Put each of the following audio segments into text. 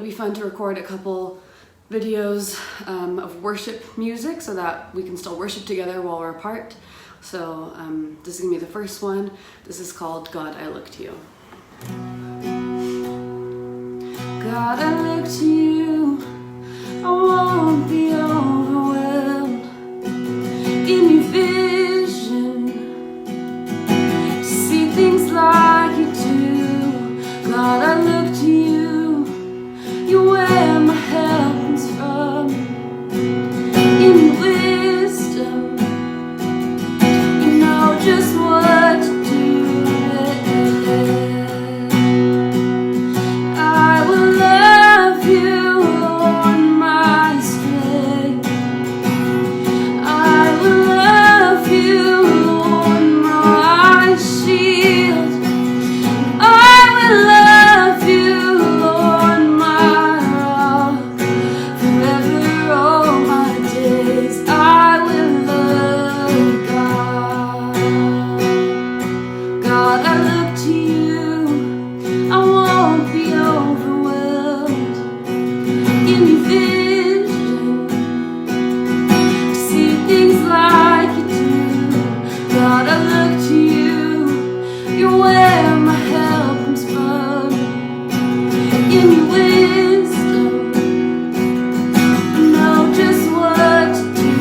be fun to record a couple videos of worship music so that we can still worship together while we're apart. So this is gonna be the first one. This is called God, I Look to You. God, I look to you, I won't be overwhelmed. Give me vision to see things like you do. God, I look to you, you're where my help comes from. Give me wisdom, you know just what to do. I will love you, Lord, my strength. I will love you, Lord, my shield. I will love you, Lord, my rock. Forever all my days I will love God. God, I look to you, I won't be overwhelmed. Give me vision to see things like you do. God, I look to you, you're where my help comes from. Give me wisdom, know just what to do.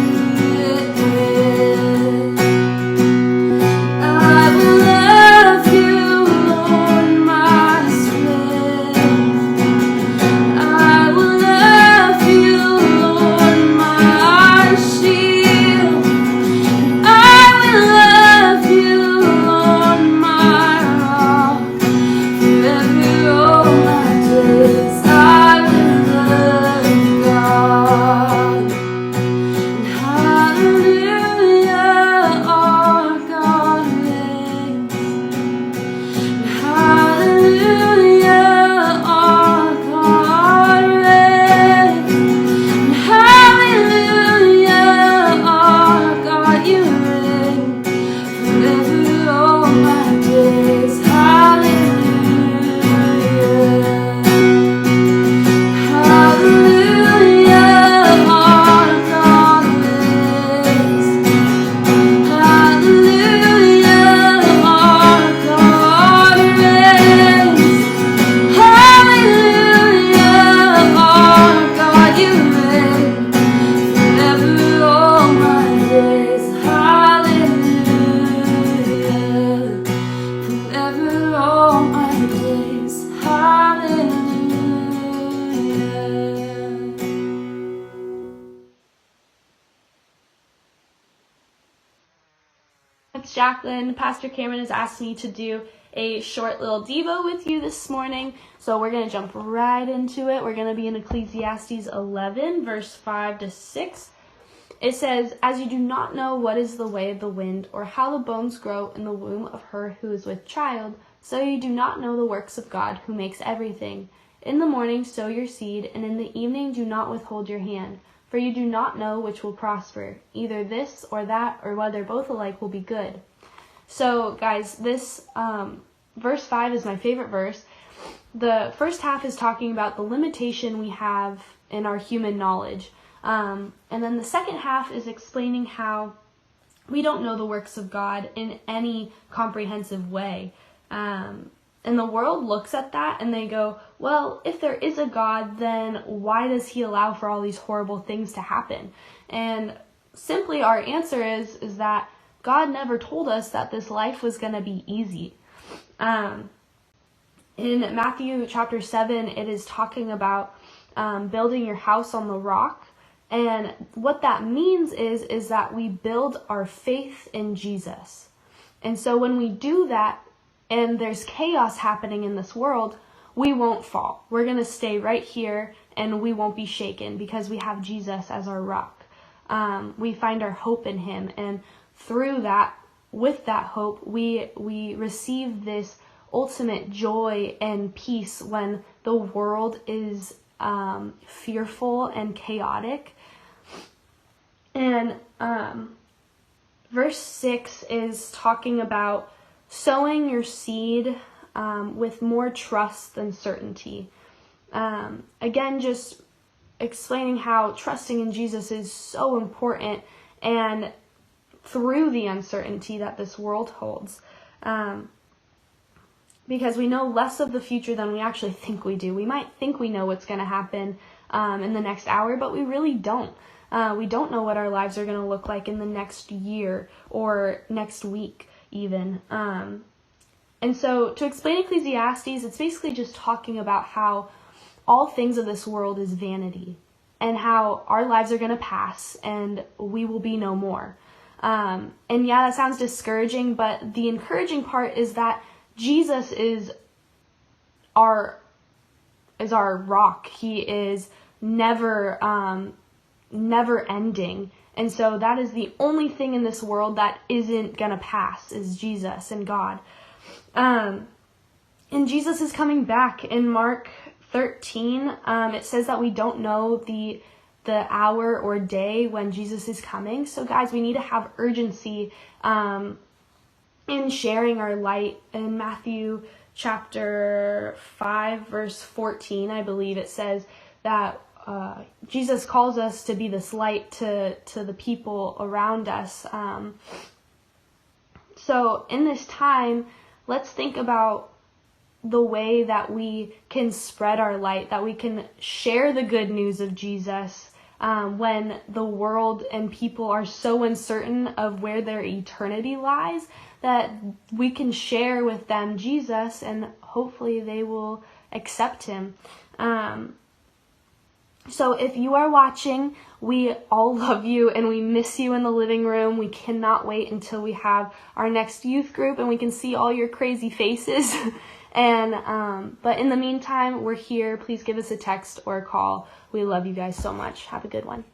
I will love you, Lord, my strength. I will love you, Lord, my shield. I will love you, Lord, my rock. Forever all my days I will love God. And hallelujah, our God reigns. And hallelujah, our God reigns. And hallelujah, our God, you reign forever all my days. Hallelujah. Hallelujah, our God reigns. Hallelujah, our God reigns. Hallelujah, our God, you reign forever all my days. Hallelujah, forever all my days. Hallelujah. It's Jacqueline. Pastor Cameron has asked me to do a short little Devo with you this morning, so we're going to jump right into it. We're going to be in Ecclesiastes 11, verse 5 to 6. It says, "As you do not know what is the way of the wind, or how the bones grow in the womb of her who is with child, so you do not know the works of God who makes everything. In the morning sow your seed, and in the evening do not withhold your hand. For you do not know which will prosper, either this or that, or whether both alike will be good." So, guys, this verse 5 is my favorite verse. The first half is talking about the limitation we have in our human knowledge. And then the second half is explaining how we don't know the works of God in any comprehensive way. And the world looks at that and they go, well, if there is a God, then why does he allow for all these horrible things to happen? And simply our answer is that God never told us that this life was going to be easy. In Matthew chapter 7, it is talking about building your house on the rock. And what that means is that we build our faith in Jesus. And so when we do that, and there's chaos happening in this world, we won't fall. We're going to stay right here and we won't be shaken because we have Jesus as our rock. We find our hope in him, and through that, with that hope, we receive this ultimate joy and peace when the world is fearful and chaotic. And verse 6 is talking about sowing your seed with more trust than certainty. Again, just explaining how trusting in Jesus is so important, and through the uncertainty that this world holds. Because we know less of the future than we actually think we do. We might think we know what's going to happen in the next hour, but we really don't. We don't know what our lives are going to look like in the next year or next week even. And so to explain Ecclesiastes, it's basically just talking about how all things of this world is vanity, and how our lives are going to pass and we will be no more. And yeah, that sounds discouraging, but the encouraging part is that Jesus is our rock. He is never ending. And so that is the only thing in this world that isn't going to pass, is Jesus and God. And Jesus is coming back. In Mark 13, it says that we don't know the hour or day when Jesus is coming. So guys, we need to have urgency in sharing our light. In Matthew chapter 5, verse 14, I believe it says that Jesus calls us to be this light to the people around us. So in this time, let's think about the way that we can spread our light, that we can share the good news of Jesus when the world and people are so uncertain of where their eternity lies, that we can share with them Jesus, and hopefully they will accept him. So if you are watching, we all love you and we miss you in the living room. We cannot wait until we have our next youth group and we can see all your crazy faces. But in the meantime, we're here. Please give us a text or a call. We love you guys so much. Have a good one.